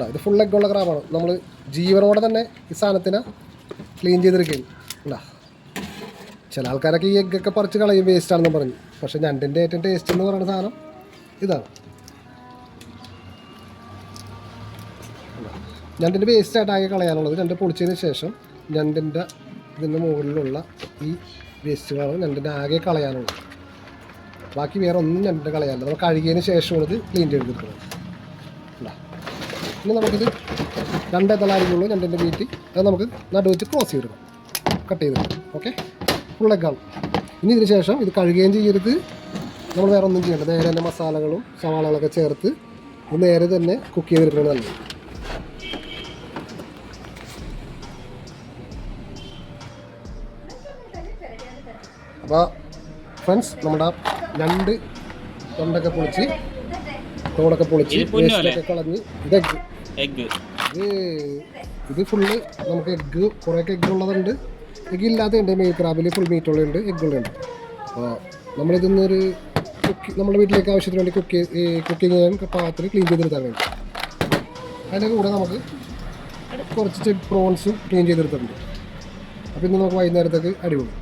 ഇത് ഫുൾ എഗ്ഗുള്ള ക്രാബാണ്. നമ്മൾ ജീവനോടെ തന്നെ ഈ സാധനത്തിനെ ക്ലീൻ ചെയ്തെടുക്കുകയും ഉണ്ടാ. ചില ആൾക്കാരൊക്കെ ഈ എഗ്ഗൊക്കെ പറിച്ച് കളയും, വേസ്റ്റാണെന്ന് പറഞ്ഞു. പക്ഷേ ഞണ്ടിൻ്റെ ഏറ്റവും ടേസ്റ്റ് എന്ന് പറയുന്ന സാധനം ഇതാണ്. ഞണ്ടിൻ്റെ വേസ്റ്റായിട്ട് ആകെ കളയാനുള്ളത് ഞണ്ട് പൊളിച്ചതിന് ശേഷം ഞണ്ടിൻ്റെ ഇതിൻ്റെ മുകളിലുള്ള ഈ വേസ്റ്റുകളാണ് ഞണ്ടിൻ്റെ ആകെ കളയാനുള്ളത്. ബാക്കി വേറെ ഒന്നും ഞണ്ടിൻ്റെ കളയാനില്ല. നമ്മൾ കഴുകിയതിന് ശേഷമാണ് ഇത് ക്ലീൻ ചെയ്തെടുക്കുന്നത്. ഇനി നമുക്കിത് രണ്ടേതളായിരിക്കുള്ളൂ ഞണ്ടിൻ്റെ വീട്ടി. അത് നമുക്ക് നടുവെച്ച് ക്ലോസ് ചെയ്തിടണം, കട്ട് ചെയ്തിടണം. ഓക്കെ, ഫുൾ എഗ്ഗാണ്. ഇനി ഇതിന് ശേഷം ഇത് കഴുകുകയും ചെയ്യരുത്, നമ്മൾ വേറെ ഒന്നും ചെയ്യേണ്ട. നേരെ തന്നെ മസാലകളും സവാളകളൊക്കെ ചേർത്ത് ഇത് നേരെ തന്നെ കുക്ക് ചെയ്തെടുക്കുന്നത് നല്ലത്. അപ്പോൾ ഫ്രണ്ട്സ്, നമ്മുടെ തൊണ്ടൊക്കെ പൊളിച്ച് തോടൊക്കെ പൊളിച്ച് വേസ്റ്റൊക്കെ കളഞ്ഞ് ഇത് എഗ്ഗ് ഇത് ഫുള്ള് നമുക്ക് കുറേയൊക്കെ എഗ്ഗ് ഉള്ളതുണ്ട്, എഗ്ഗ് ഇല്ലാത്തതുണ്ട്. മെയിൽ ക്രാബിൽ ഫുൾ മീറ്റുള്ളുണ്ട്, എഗ്ഗുള്ളുണ്ട്. അപ്പോൾ നമ്മളിതൊന്നൊരു നമ്മുടെ വീട്ടിലേക്ക് ആവശ്യത്തിന് വേണ്ടി കുക്കിംഗ് ചെയ്യാൻ പാകത്തിൽ ക്ലീൻ ചെയ്തെടുത്താൽ വേണ്ടി. അതിൻ്റെ കൂടെ നമുക്ക് കുറച്ച് പ്രോൺസും ക്ലീൻ ചെയ്തെടുത്തിട്ടുണ്ട്. അപ്പോൾ ഇന്ന് നമുക്ക് വൈകുന്നേരത്തേക്ക് അടിപൊളി.